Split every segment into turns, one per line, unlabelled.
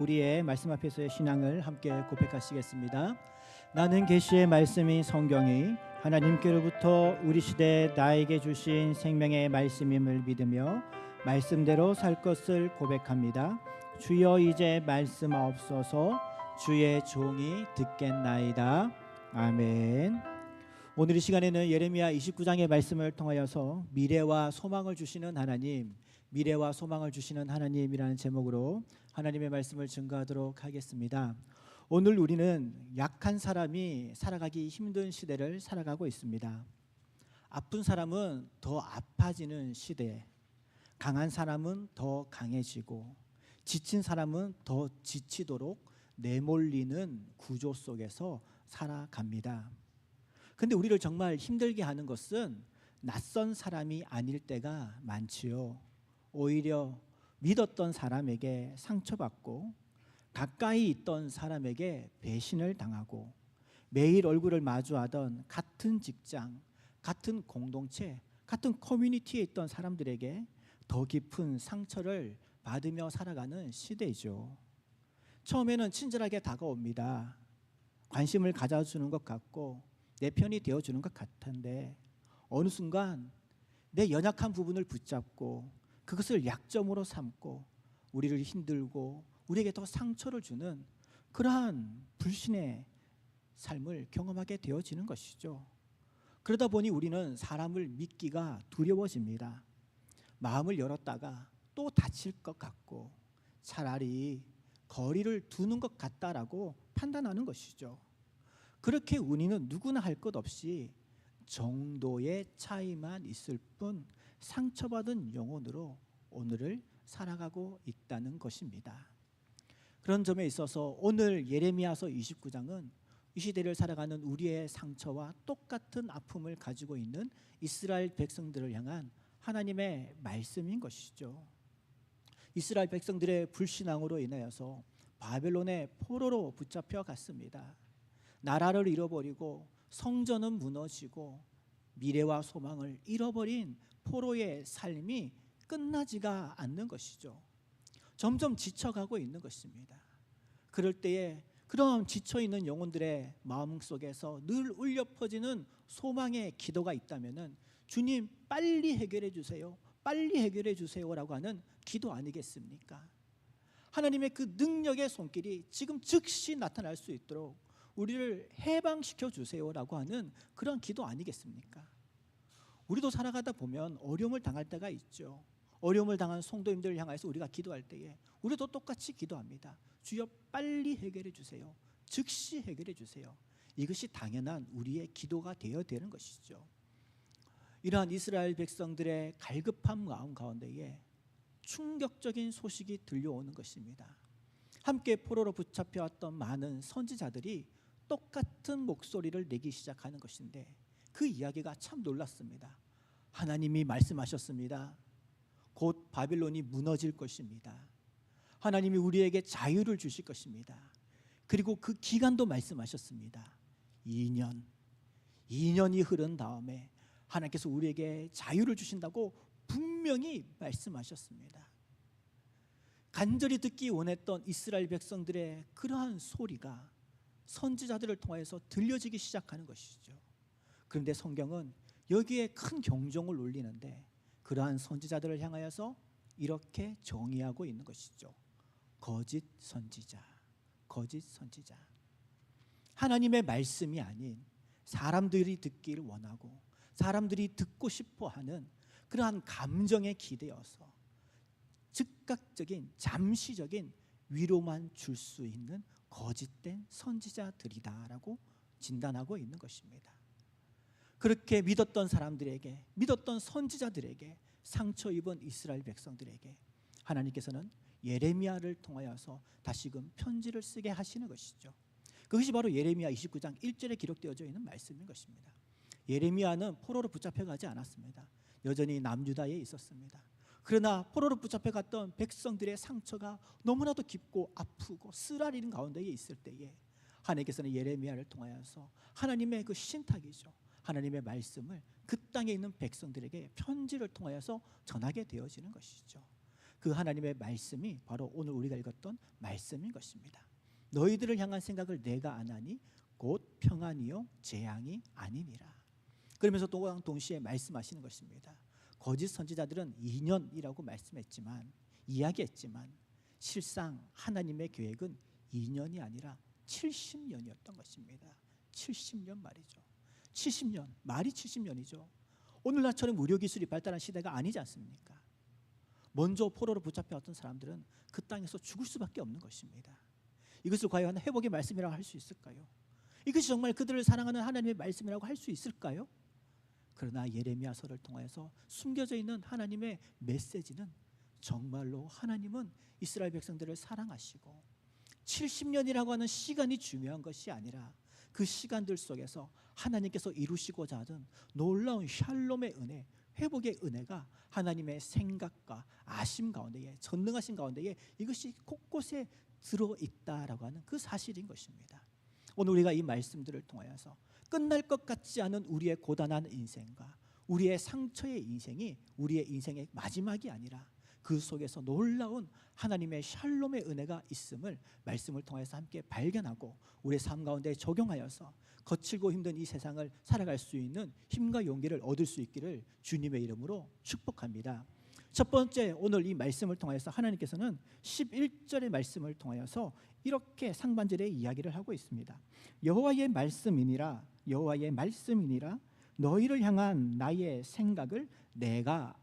우리의 말씀 앞에서의 신앙을 함께 고백하시겠습니다. 나는 계시의 말씀인 성경이 하나님께로부터 우리 시대에 나에게 주신 생명의 말씀임을 믿으며 말씀대로 살 것을 고백합니다. 주여 이제 말씀하옵소서. 주의 종이 듣겠나이다. 아멘. 오늘 이 시간에는 예레미야 29장의 말씀을 통하여서 미래와 소망을 주시는 하나님, 미래와 소망을 주시는 하나님이라는 제목으로 하나님의 말씀을 증거하도록 하겠습니다. 오늘 우리는 약한 사람이 살아가기 힘든 시대를 살아가고 있습니다. 아픈 사람은 더 아파지는 시대, 강한 사람은 더 강해지고 지친 사람은 더 지치도록 내몰리는 구조 속에서 살아갑니다. 근데 우리를 정말 힘들게 하는 것은 낯선 사람이 아닐 때가 많지요. 오히려 믿었던 사람에게 상처받고 가까이 있던 사람에게 배신을 당하고 매일 얼굴을 마주하던 같은 직장, 같은 공동체, 같은 커뮤니티에 있던 사람들에게 더 깊은 상처를 받으며 살아가는 시대이죠. 처음에는 친절하게 다가옵니다. 관심을 가져주는 것 같고 내 편이 되어주는 것 같은데 어느 순간 내 연약한 부분을 붙잡고 그것을 약점으로 삼고 우리를 힘들고 우리에게 더 상처를 주는 그러한 불신의 삶을 경험하게 되어지는 것이죠. 그러다 보니 우리는 사람을 믿기가 두려워집니다. 마음을 열었다가 또 다칠 것 같고 차라리 거리를 두는 것 같다라고 판단하는 것이죠. 그렇게 우리는 누구나 할 것 없이 정도의 차이만 있을 뿐 상처받은 영혼으로 오늘을 살아가고 있다는 것입니다. 그런 점에 있어서 오늘 예레미야서 29장은 이 시대를 살아가는 우리의 상처와 똑같은 아픔을 가지고 있는 이스라엘 백성들을 향한 하나님의 말씀인 것이죠. 이스라엘 백성들의 불신앙으로 인하여서 바벨론의 포로로 붙잡혀 갔습니다. 나라를 잃어버리고 성전은 무너지고 미래와 소망을 잃어버린 포로의 삶이 끝나지가 않는 것이죠. 점점 지쳐가고 있는 것입니다. 그럴 때에 그런 지쳐있는 영혼들의 마음속에서 늘 울려 퍼지는 소망의 기도가 있다면 주님 빨리 해결해 주세요, 빨리 해결해 주세요라고 하는 기도 아니겠습니까? 하나님의 그 능력의 손길이 지금 즉시 나타날 수 있도록 우리를 해방시켜 주세요라고 하는 그런 기도 아니겠습니까? 우리도 살아가다 보면 어려움을 당할 때가 있죠. 어려움을 당한 성도님들을 향해서 우리가 기도할 때에 우리도 똑같이 기도합니다. 주여 빨리 해결해 주세요, 즉시 해결해 주세요. 이것이 당연한 우리의 기도가 되어야 되는 것이죠. 이러한 이스라엘 백성들의 갈급한 마음 가운데에 충격적인 소식이 들려오는 것입니다. 함께 포로로 붙잡혀왔던 많은 선지자들이 똑같은 목소리를 내기 시작하는 것인데 그 이야기가 참 놀랐습니다. 하나님이 말씀하셨습니다. 곧 바빌론이 무너질 것입니다. 하나님이 우리에게 자유를 주실 것입니다. 그리고 그 기간도 말씀하셨습니다. 2년이 흐른 다음에 하나님께서 우리에게 자유를 주신다고 분명히 말씀하셨습니다. 간절히 듣기 원했던 이스라엘 백성들의 그러한 소리가 선지자들을 통해서 들려지기 시작하는 것이죠. 그런데 성경은 여기에 큰 경종을 울리는데 그러한 선지자들을 향하여서 이렇게 정의하고 있는 것이죠. 거짓 선지자, 거짓 선지자. 하나님의 말씀이 아닌 사람들이 듣기를 원하고 사람들이 듣고 싶어하는 그러한 감정에 기대어서 즉각적인 잠시적인 위로만 줄 수 있는 거짓된 선지자들이다라고 진단하고 있는 것입니다. 그렇게 믿었던 사람들에게, 믿었던 선지자들에게 상처 입은 이스라엘 백성들에게 하나님께서는 예레미야를 통하여서 다시금 편지를 쓰게 하시는 것이죠. 그것이 바로 예레미야 29장 1절에 기록되어져 있는 말씀인 것입니다. 예레미야는 포로로 붙잡혀가지 않았습니다. 여전히 남유다에 있었습니다. 그러나 포로로 붙잡혀갔던 백성들의 상처가 너무나도 깊고 아프고 쓰라리는 가운데에 있을 때에 하나님께서는 예레미야를 통하여서 하나님의 그 신탁이죠, 하나님의 말씀을 그 땅에 있는 백성들에게 편지를 통하여서 전하게 되어지는 것이죠. 그 하나님의 말씀이 바로 오늘 우리가 읽었던 말씀인 것입니다. 너희들을 향한 생각을 내가 아나니 곧 평안이요 재앙이 아니니라. 그러면서 또한 동시에 말씀하시는 것입니다. 거짓 선지자들은 2년이라고 말씀했지만, 이야기했지만 실상 하나님의 계획은 2년이 아니라 70년이었던 것입니다. 70년 말이죠. 70년, 말이 70년이죠. 오늘날처럼 의료기술이 발달한 시대가 아니지 않습니까? 먼저 포로로 붙잡혀왔던 사람들은 그 땅에서 죽을 수밖에 없는 것입니다. 이것을 과연 회복의 말씀이라고 할 수 있을까요? 이것이 정말 그들을 사랑하는 하나님의 말씀이라고 할 수 있을까요? 그러나 예레미야서를 통해서 숨겨져 있는 하나님의 메시지는 정말로 하나님은 이스라엘 백성들을 사랑하시고 70년이라고 하는 시간이 중요한 것이 아니라 그 시간들 속에서 하나님께서 이루시고자 하던 놀라운 샬롬의 은혜, 회복의 은혜가 하나님의 생각과 아심 가운데에, 전능하신 가운데에 이것이 곳곳에 들어있다라고 하는 그 사실인 것입니다. 오늘 우리가 이 말씀들을 통하여서 끝날 것 같지 않은 우리의 고단한 인생과 우리의 상처의 인생이 우리의 인생의 마지막이 아니라 그 속에서 놀라운 하나님의 샬롬의 은혜가 있음을 말씀을 통해서 함께 발견하고 우리의 삶 가운데 적용하여서 거칠고 힘든 이 세상을 살아갈 수 있는 힘과 용기를 얻을 수 있기를 주님의 이름으로 축복합니다. 첫 번째, 오늘 이 말씀을 통해서 하나님께서는 11절의 말씀을 통하여서 이렇게 상반절에 이야기를 하고 있습니다. 여호와의 말씀이니라, 여호와의 말씀이니라, 너희를 향한 나의 생각을 내가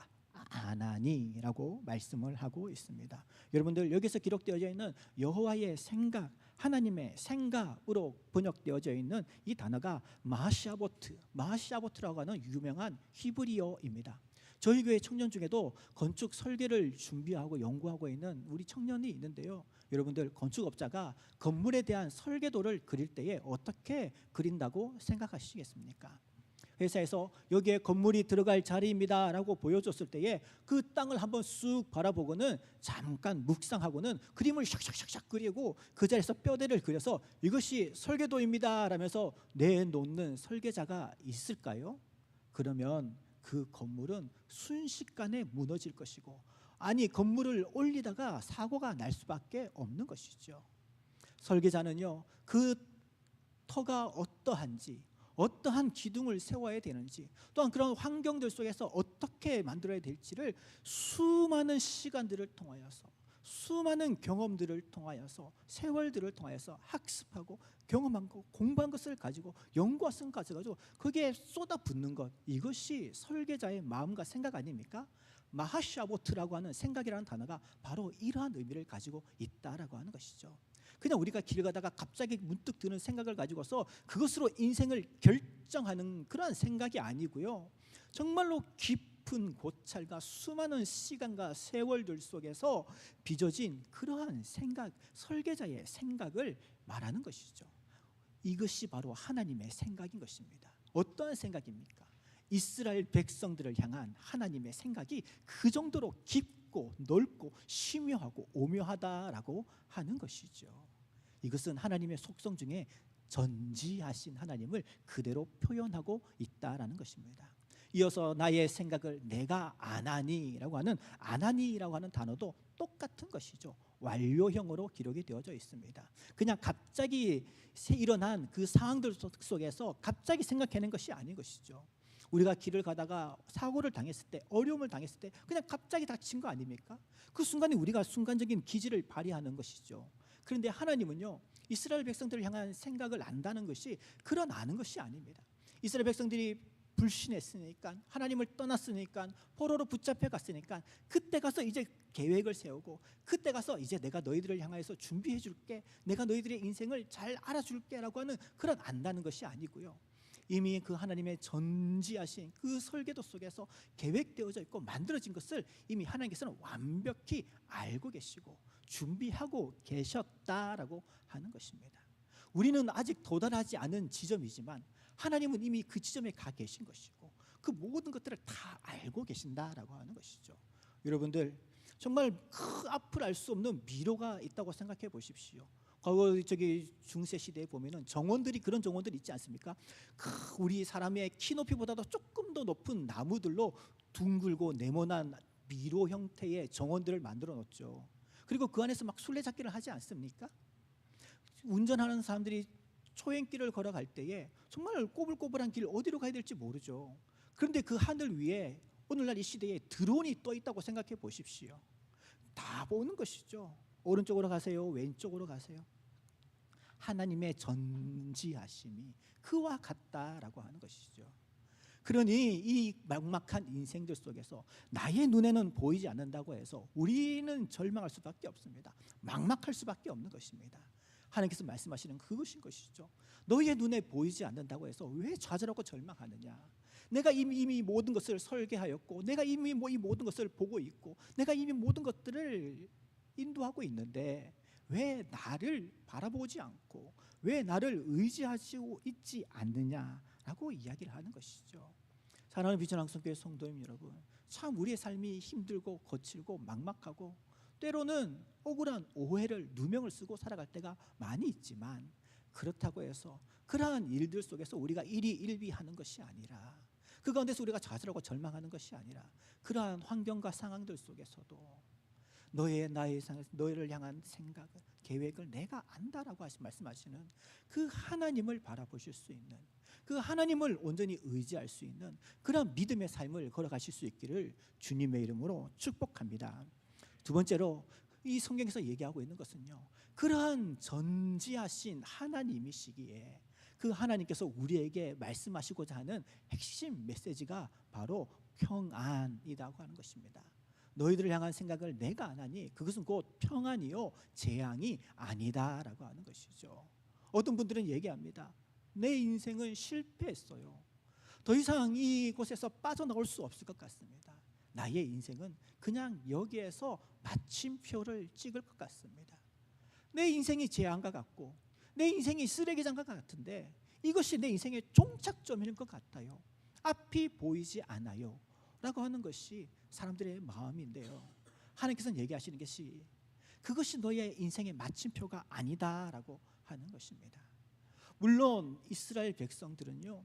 아나니라고 말씀을 하고 있습니다. 여러분들, 여기서 기록되어져 있는 여호와의 생각, 하나님의 생각으로 번역되어져 있는 이 단어가 마하시아보트라고 하는 유명한 히브리어입니다. 저희 교회 청년 중에도 건축 설계를 준비하고 연구하고 있는 우리 청년이 있는데요. 여러분들, 건축업자가 건물에 대한 설계도를 그릴 때에 어떻게 그린다고 생각하시겠습니까? 회사에서 여기에 건물이 들어갈 자리입니다 라고 보여줬을 때에 그 땅을 한번 쑥 바라보고는 잠깐 묵상하고는 그림을 샥샥샥샥 그리고 그 자리에서 뼈대를 그려서 이것이 설계도입니다 라면서 내놓는 설계자가 있을까요? 그러면 그 건물은 순식간에 무너질 것이고, 아니 건물을 올리다가 사고가 날 수밖에 없는 것이죠. 설계자는요, 그 터가 어떠한지, 어떠한 기둥을 세워야 되는지, 또한 그런 환경들 속에서 어떻게 만들어야 될지를 수많은 시간들을 통하여서, 수많은 경험들을 통하여서, 세월들을 통하여서 학습하고 경험한 것, 공부한 것을 가지고 연구한 것을 가지고 거기에 쏟아붓는 것, 이것이 설계자의 마음과 생각 아닙니까? 마하샤보트라고 하는 생각이라는 단어가 바로 이러한 의미를 가지고 있다라고 하는 것이죠. 그냥 우리가 길 가다가 갑자기 문득 드는 생각을 가지고서 그것으로 인생을 결정하는 그런 생각이 아니고요, 정말로 깊은 고찰과 수많은 시간과 세월들 속에서 빚어진 그러한 생각, 설계자의 생각을 말하는 것이죠. 이것이 바로 하나님의 생각인 것입니다. 어떠한 생각입니까? 이스라엘 백성들을 향한 하나님의 생각이 그 정도로 깊고 넓고 심오하고 오묘하다라고 하는 것이죠. 이것은 하나님의 속성 중에 전지하신 하나님을 그대로 표현하고 있다라는 것입니다. 이어서 나의 생각을 내가 아나니라고 하는, 아나니라고 하는 단어도 똑같은 것이죠. 완료형으로 기록이 되어져 있습니다. 그냥 갑자기 일어난 그 상황들 속에서 갑자기 생각해낸 것이 아닌 것이죠. 우리가 길을 가다가 사고를 당했을 때, 어려움을 당했을 때 그냥 갑자기 닥친 거 아닙니까? 그 순간에 우리가 순간적인 기지를 발휘하는 것이죠. 그런데 하나님은요, 이스라엘 백성들을 향한 생각을 안다는 것이 그런 아는 것이 아닙니다. 이스라엘 백성들이 불신했으니까, 하나님을 떠났으니까, 포로로 붙잡혀 갔으니까 그때 가서 이제 계획을 세우고, 그때 가서 이제 내가 너희들을 향해서 준비해 줄게, 내가 너희들의 인생을 잘 알아줄게 라고 하는 그런 안다는 것이 아니고요, 이미 그 하나님의 전지하신 그 설계도 속에서 계획되어져 있고 만들어진 것을 이미 하나님께서는 완벽히 알고 계시고 준비하고 계셨다라고 하는 것입니다. 우리는 아직 도달하지 않은 지점이지만 하나님은 이미 그 지점에 가 계신 것이고 그 모든 것들을 다 알고 계신다라고 하는 것이죠. 여러분들, 정말 그 앞을 알 수 없는 미로가 있다고 생각해 보십시오. 과거 중세 시대에 보면은 정원들이, 그런 정원들이 있지 않습니까? 우리 사람의 키 높이보다도 조금 더 높은 나무들로 둥글고 네모난 미로 형태의 정원들을 만들어 놓죠. 그리고 그 안에서 막 술래잡기를 하지 않습니까? 운전하는 사람들이 초행길을 걸어갈 때에 정말 꼬불꼬불한 길 어디로 가야 될지 모르죠. 그런데 그 하늘 위에 오늘날 이 시대에 드론이 떠 있다고 생각해 보십시오. 다 보는 것이죠. 오른쪽으로 가세요, 왼쪽으로 가세요. 하나님의 전지하심이 그와 같다라고 하는 것이죠. 그러니 이 막막한 인생들 속에서 나의 눈에는 보이지 않는다고 해서 우리는 절망할 수밖에 없습니다. 막막할 수밖에 없는 것입니다. 하나님께서 말씀하시는 그것인 것이죠. 너의 눈에 보이지 않는다고 해서 왜 좌절하고 절망하느냐? 내가 이미 모든 것을 설계하였고, 내가 이미 이 모든 것을 보고 있고, 내가 이미 모든 것들을 인도하고 있는데 왜 나를 바라보지 않고 왜 나를 의지하고 있지 않느냐라고 이야기를 하는 것이죠. 사랑하는 비전 항성교회 성도님 여러분, 참 우리의 삶이 힘들고 거칠고 막막하고 때로는 억울한 오해를 누명을 쓰고 살아갈 때가 많이 있지만, 그렇다고 해서 그러한 일들 속에서 우리가 일희일비하는 것이 아니라, 그 가운데서 우리가 좌절하고 절망하는 것이 아니라, 그러한 환경과 상황들 속에서도 너희를 향한 생각을, 계획을 내가 안다라고 말씀하시는 그 하나님을 바라보실 수 있는, 그 하나님을 온전히 의지할 수 있는 그런 믿음의 삶을 걸어가실 수 있기를 주님의 이름으로 축복합니다. 두 번째로 이 성경에서 얘기하고 있는 것은요, 그러한 전지하신 하나님이시기에 그 하나님께서 우리에게 말씀하시고자 하는 핵심 메시지가 바로 평안이라고 하는 것입니다. 너희들을 향한 생각을 내가 안 하니 그것은 곧 평안이요 재앙이 아니다라고 하는 것이죠. 어떤 분들은 얘기합니다. 내 인생은 실패했어요. 더 이상 이곳에서 빠져나올 수 없을 것 같습니다. 나의 인생은 그냥 여기에서 마침표를 찍을 것 같습니다. 내 인생이 재앙과 같고 내 인생이 쓰레기장과 같은데 이것이 내 인생의 종착점인 것 같아요. 앞이 보이지 않아요 라고 하는 것이 사람들의 마음인데요, 하나님께서는 얘기하시는 것이 그것이 너의 인생의 마침표가 아니다라고 하는 것입니다. 물론 이스라엘 백성들은요,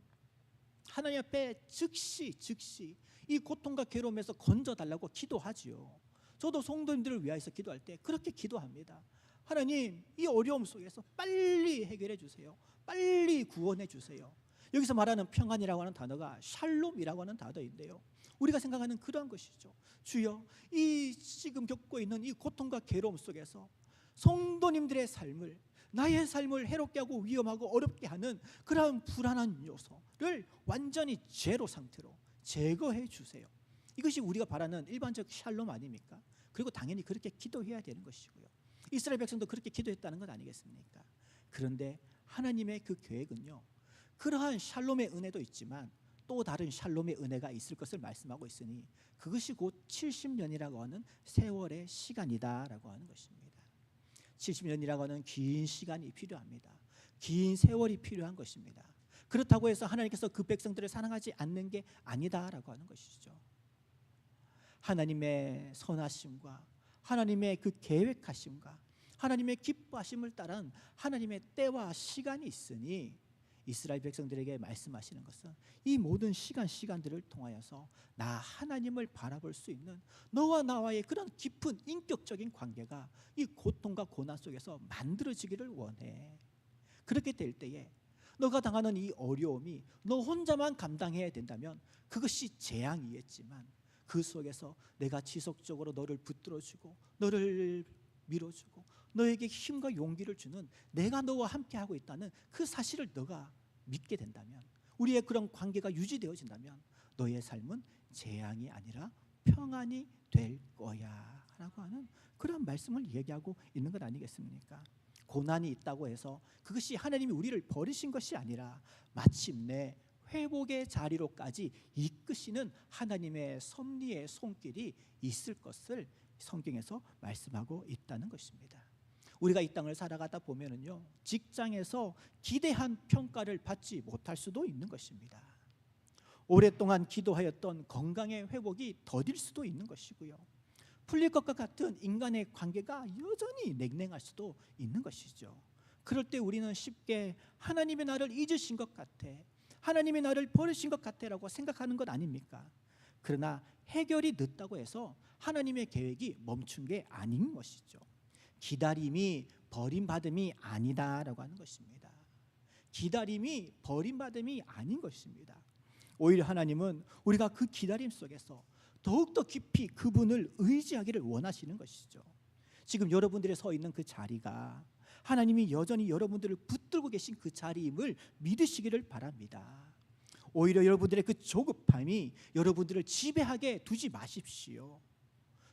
하나님 앞에 즉시 이 고통과 괴로움에서 건져달라고 기도하지요. 저도 성도님들을 위하여서 기도할 때 그렇게 기도합니다. 하나님, 이 어려움 속에서 빨리 해결해 주세요. 빨리 구원해 주세요. 여기서 말하는 평안이라고 하는 단어가 샬롬이라고 하는 단어인데요, 우리가 생각하는 그러한 것이죠. 주여, 이 지금 겪고 있는 이 고통과 괴로움 속에서 성도님들의 삶을, 나의 삶을 해롭게 하고 위험하고 어렵게 하는 그러한 불안한 요소를 완전히 제로 상태로 제거해 주세요. 이것이 우리가 바라는 일반적 샬롬 아닙니까? 그리고 당연히 그렇게 기도해야 되는 것이고요. 이스라엘 백성도 그렇게 기도했다는 것 아니겠습니까? 그런데 하나님의 그 계획은요, 그러한 샬롬의 은혜도 있지만 또 다른 샬롬의 은혜가 있을 것을 말씀하고 있으니 그것이 곧 70년이라고 하는 세월의 시간이다라고 하는 것입니다. 70년이라고 하는 긴 시간이 필요합니다. 긴 세월이 필요한 것입니다. 그렇다고 해서 하나님께서 그 백성들을 사랑하지 않는 게 아니다라고 하는 것이죠. 하나님의 선하심과 하나님의 그 계획하심과 하나님의 기뻐하심을 따른 하나님의 때와 시간이 있으니 이스라엘 백성들에게 말씀하시는 것은 이 모든 시간들을 통하여서 나 하나님을 바라볼 수 있는 너와 나와의 그런 깊은 인격적인 관계가 이 고통과 고난 속에서 만들어지기를 원해. 그렇게 될 때에 너가 당하는 이 어려움이 너 혼자만 감당해야 된다면 그것이 재앙이겠지만, 그 속에서 내가 지속적으로 너를 붙들어주고 너를 밀어주고 너에게 힘과 용기를 주는 내가 너와 함께하고 있다는 그 사실을 너가 믿게 된다면, 우리의 그런 관계가 유지되어진다면 너의 삶은 재앙이 아니라 평안이 될 거야 라고 하는 그런 말씀을 얘기하고 있는 것 아니겠습니까? 고난이 있다고 해서 그것이 하나님이 우리를 버리신 것이 아니라 마침내 회복의 자리로까지 이끄시는 하나님의 섭리의 손길이 있을 것을 성경에서 말씀하고 있다는 것입니다. 우리가 이 땅을 살아가다 보면은요, 직장에서 기대한 평가를 받지 못할 수도 있는 것입니다. 오랫동안 기도하였던 건강의 회복이 더딜 수도 있는 것이고요, 풀릴 것과 같은 인간의 관계가 여전히 냉랭할 수도 있는 것이죠. 그럴 때 우리는 쉽게 하나님이 나를 잊으신 것 같아, 하나님이 나를 버리신 것 같아라고 생각하는 것 아닙니까? 그러나 해결이 늦다고 해서 하나님의 계획이 멈춘 게 아닌 것이죠. 기다림이 버림받음이 아니다라고 하는 것입니다. 기다림이 버림받음이 아닌 것입니다. 오히려 하나님은 우리가 그 기다림 속에서 더욱더 깊이 그분을 의지하기를 원하시는 것이죠. 지금 여러분들이 서 있는 그 자리가 하나님이 여전히 여러분들을 붙들고 계신 그 자리임을 믿으시기를 바랍니다. 오히려 여러분들의 그 조급함이 여러분들을 지배하게 두지 마십시오.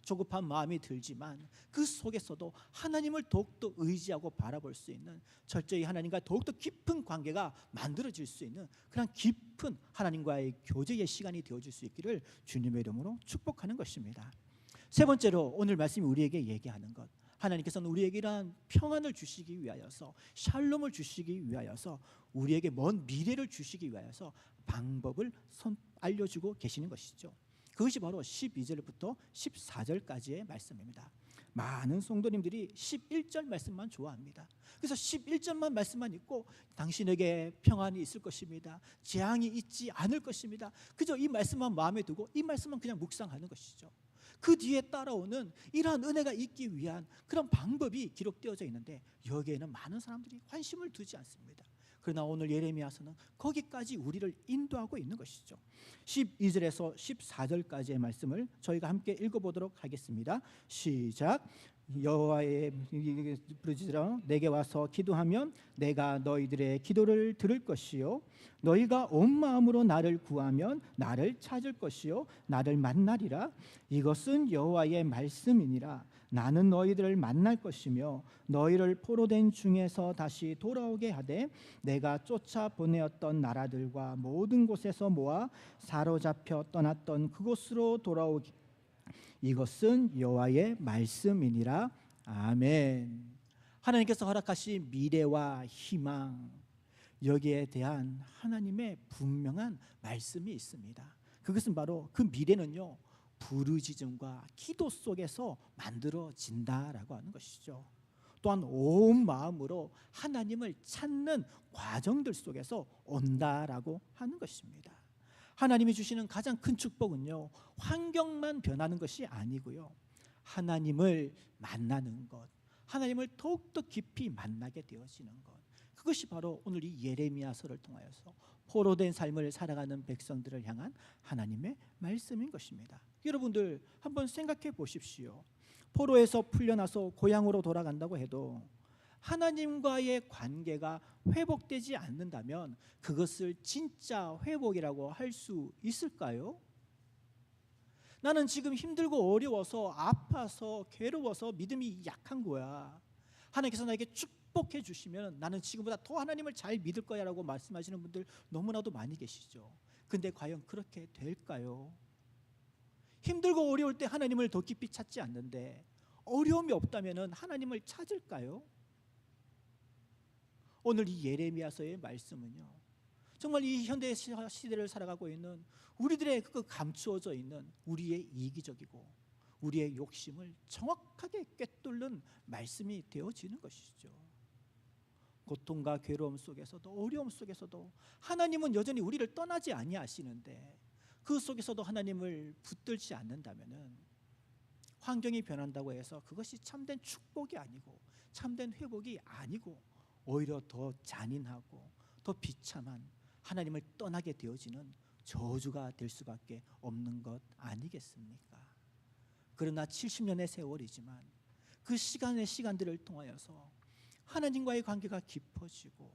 조급한 마음이 들지만 그 속에서도 하나님을 더욱더 의지하고 바라볼 수 있는, 철저히 하나님과 더욱더 깊은 관계가 만들어질 수 있는 그런 깊은 하나님과의 교제의 시간이 되어질 수 있기를 주님의 이름으로 축복하는 것입니다. 세 번째로 오늘 말씀이 우리에게 얘기하는 것, 하나님께서는 우리에게 이러한 평안을 주시기 위하여서, 샬롬을 주시기 위하여서, 우리에게 먼 미래를 주시기 위하여서 방법을 알려주고 계시는 것이죠. 그것이 바로 12절부터 14절까지의 말씀입니다. 많은 성도님들이 11절 말씀만 좋아합니다. 그래서 11절만 말씀만 읽고 당신에게 평안이 있을 것입니다, 재앙이 있지 않을 것입니다, 그저 이 말씀만 마음에 두고 이 말씀만 그냥 묵상하는 것이죠. 그 뒤에 따라오는 이러한 은혜가 있기 위한 그런 방법이 기록되어져 있는데 여기에는 많은 사람들이 관심을 두지 않습니다. 그러나 오늘 예레미야서는 거기까지 우리를 인도하고 있는 것이죠. 12절에서 14절까지의 말씀을 저희가 함께 읽어보도록 하겠습니다. 시작. 여호와의 부르짖으라 내게 와서 기도하면 내가 너희들의 기도를 들을 것이요 너희가 온 마음으로 나를 구하면 나를 찾을 것이요 나를 만나리라. 이것은 여호와의 말씀이니라. 나는 너희들을 만날 것이며 너희를 포로된 중에서 다시 돌아오게 하되 내가 쫓아 보내었던 나라들과 모든 곳에서 모아 사로잡혀 떠났던 그곳으로 돌아오게. 이것은 여호와의 말씀이니라. 아멘. 하나님께서 허락하신 미래와 희망, 여기에 대한 하나님의 분명한 말씀이 있습니다. 그것은 바로 그 미래는요, 부르짖음과 기도 속에서 만들어진다라고 하는 것이죠. 또한 온 마음으로 하나님을 찾는 과정들 속에서 온다라고 하는 것입니다. 하나님이 주시는 가장 큰 축복은요, 환경만 변하는 것이 아니고요, 하나님을 만나는 것, 하나님을 더욱더 깊이 만나게 되어지는 것, 그것이 바로 오늘 이 예레미야서를 통하여서 포로된 삶을 살아가는 백성들을 향한 하나님의 말씀인 것입니다. 여러분들 한번 생각해 보십시오. 포로에서 풀려나서 고향으로 돌아간다고 해도 하나님과의 관계가 회복되지 않는다면 그것을 진짜 회복이라고 할 수 있을까요? 나는 지금 힘들고 어려워서 아파서 괴로워서 믿음이 약한 거야. 하나님께서 나에게 축복해 주시면 나는 지금보다 더 하나님을 잘 믿을 거야 라고 말씀하시는 분들 너무나도 많이 계시죠. 근데 과연 그렇게 될까요? 힘들고 어려울 때 하나님을 더 깊이 찾지 않는데 어려움이 없다면 하나님을 찾을까요? 오늘 이 예레미야서의 말씀은요, 정말 이 현대 시대를 살아가고 있는 우리들의 그 감추어져 있는 우리의 이기적이고 우리의 욕심을 정확하게 꿰뚫는 말씀이 되어지는 것이죠. 고통과 괴로움 속에서도 어려움 속에서도 하나님은 여전히 우리를 떠나지 아니하시는데 그 속에서도 하나님을 붙들지 않는다면은 환경이 변한다고 해서 그것이 참된 축복이 아니고 참된 회복이 아니고 오히려 더 잔인하고 더 비참한 하나님을 떠나게 되어지는 저주가 될 수밖에 없는 것 아니겠습니까? 그러나 70년의 세월이지만 그 시간들을 통하여서 하나님과의 관계가 깊어지고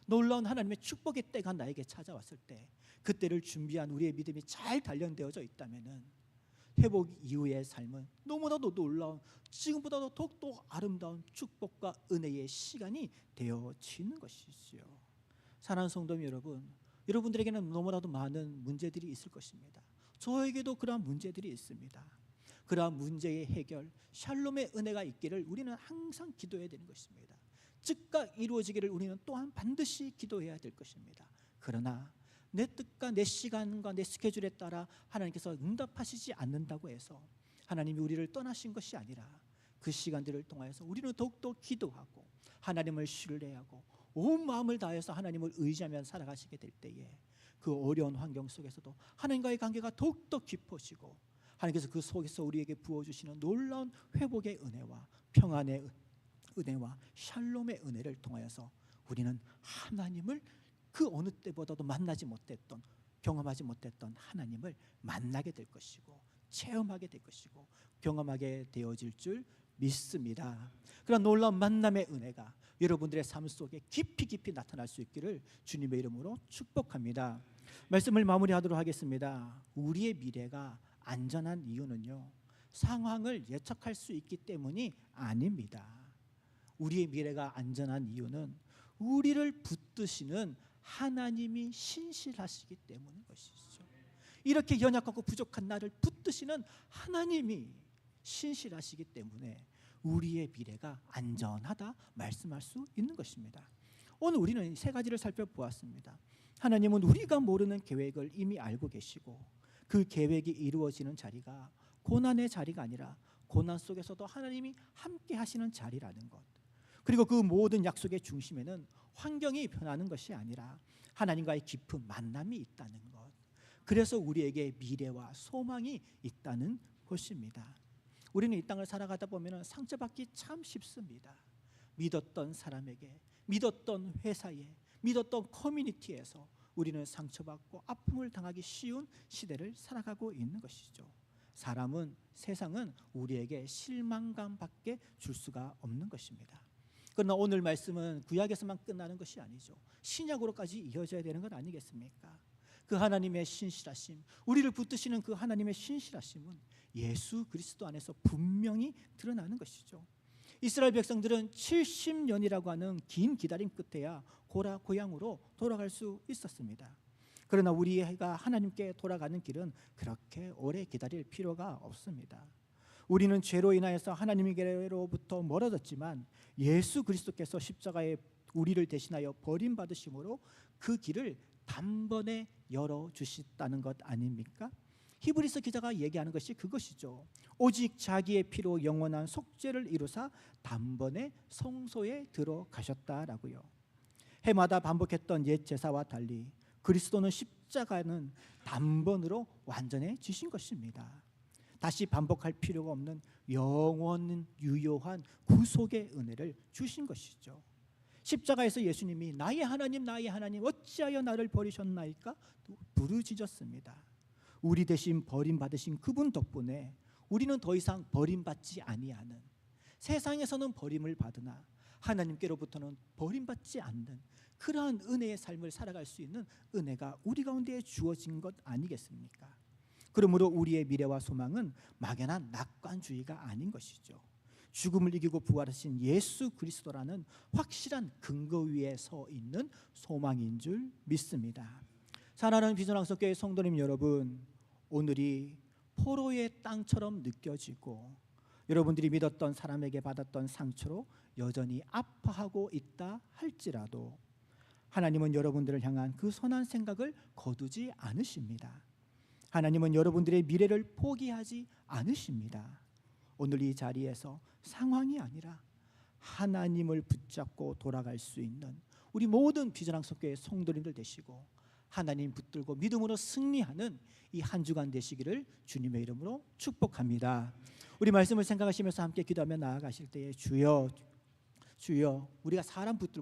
놀라운 하나님의 축복의 때가 나에게 찾아왔을 때 그때를 준비한 우리의 믿음이 잘 단련되어져 있다면은 회복 이후의 삶은 너무나도 놀라운, 지금보다도 더욱더 아름다운 축복과 은혜의 시간이 되어지는 것이지요. 사랑하는 성도 여러분, 여러분들에게는 너무나도 많은 문제들이 있을 것입니다. 저에게도 그러한 문제들이 있습니다. 그러한 문제의 해결, 샬롬의 은혜가 있기를 우리는 항상 기도해야 되는 것입니다. 즉각 이루어지기를 우리는 또한 반드시 기도해야 될 것입니다. 그러나 내 뜻과 내 시간과 내 스케줄에 따라 하나님께서 응답하시지 않는다고 해서 하나님이 우리를 떠나신 것이 아니라 그 시간들을 통하여서 우리는 더욱더 기도하고 하나님을 신뢰하고 온 마음을 다해서 하나님을 의지하며 살아가시게 될 때에 그 어려운 환경 속에서도 하나님과의 관계가 더욱더 깊어지고 하나님께서 그 속에서 우리에게 부어주시는 놀라운 회복의 은혜와 평안의 은혜와 샬롬의 은혜를 통하여서 우리는 하나님을 그 어느 때보다도 만나지 못했던, 경험하지 못했던 하나님을 만나게 될 것이고 체험하게 될 것이고 경험하게 되어질 줄 믿습니다. 그런 놀라운 만남의 은혜가 여러분들의 삶 속에 깊이 깊이 나타날 수 있기를 주님의 이름으로 축복합니다. 말씀을 마무리하도록 하겠습니다. 우리의 미래가 안전한 이유는요, 상황을 예측할 수 있기 때문이 아닙니다. 우리의 미래가 안전한 이유는 우리를 붙드시는 하나님이 신실하시기 때문인 것이죠. 이렇게 연약하고 부족한 나를 붙드시는 하나님이 신실하시기 때문에 우리의 미래가 안전하다 말씀할 수 있는 것입니다. 오늘 우리는 세 가지를 살펴보았습니다. 하나님은 우리가 모르는 계획을 이미 알고 계시고 그 계획이 이루어지는 자리가 고난의 자리가 아니라 고난 속에서도 하나님이 함께 하시는 자리라는 것, 그리고 그 모든 약속의 중심에는 환경이 변하는 것이 아니라 하나님과의 깊은 만남이 있다는 것, 그래서 우리에게 미래와 소망이 있다는 것입니다. 우리는 이 땅을 살아가다 보면 상처받기 참 쉽습니다. 믿었던 사람에게, 믿었던 회사에, 믿었던 커뮤니티에서 우리는 상처받고 아픔을 당하기 쉬운 시대를 살아가고 있는 것이죠. 사람은, 세상은 우리에게 실망감밖에 줄 수가 없는 것입니다. 그러나 오늘 말씀은 구약에서만 끝나는 것이 아니죠. 신약으로까지 이어져야 되는 것 아니겠습니까? 그 하나님의 신실하심, 우리를 붙드시는 그 하나님의 신실하심은 예수 그리스도 안에서 분명히 드러나는 것이죠. 이스라엘 백성들은 70년이라고 하는 긴 기다림 끝에야 고향으로 돌아갈 수 있었습니다. 그러나 우리가 하나님께 돌아가는 길은 그렇게 오래 기다릴 필요가 없습니다. 우리는 죄로 인하여서 하나님께로부터 멀어졌지만 예수 그리스도께서 십자가에 우리를 대신하여 버림받으심으로 그 길을 단번에 열어주셨다는 것 아닙니까? 히브리서 기자가 얘기하는 것이 그것이죠. 오직 자기의 피로 영원한 속죄를 이루사 단번에 성소에 들어가셨다라고요. 해마다 반복했던 옛 제사와 달리 그리스도는 십자가는 단번으로 완전해지신 것입니다. 다시 반복할 필요가 없는 영원 유효한 구속의 은혜를 주신 것이죠. 십자가에서 예수님이 나의 하나님 어찌하여 나를 버리셨나이까 부르짖었습니다. 우리 대신 버림받으신 그분 덕분에 우리는 더 이상 버림받지 아니하는, 세상에서는 버림을 받으나 하나님께로부터는 버림받지 않는 그러한 은혜의 삶을 살아갈 수 있는 은혜가 우리 가운데 주어진 것 아니겠습니까? 그러므로 우리의 미래와 소망은 막연한 낙관주의가 아닌 것이죠. 죽음을 이기고 부활하신 예수 그리스도라는 확실한 근거 위에 서 있는 소망인 줄 믿습니다. 사랑하는 비전항석교회 성도님 여러분, 오늘이 포로의 땅처럼 느껴지고 여러분들이 믿었던 사람에게 받았던 상처로 여전히 아파하고 있다 할지라도 하나님은 여러분들을 향한 그 선한 생각을 거두지 않으십니다. 하나님은 여러분들의 미래를 포기하지 않으십니다. 오늘 이 자리에서 상황이 아니라 하나님을 붙잡고 돌아갈 수 있는 우리 모든 비전항석교회 성도님들 되시고 하나님 붙들고 믿음으로 승리하는 이 한 주간 되시기를 주님의 이름으로 축복합니다. 우리 말씀을 생각하시면서 함께 기도하며 나아가실 때에 주여 우리가 사람 붙들고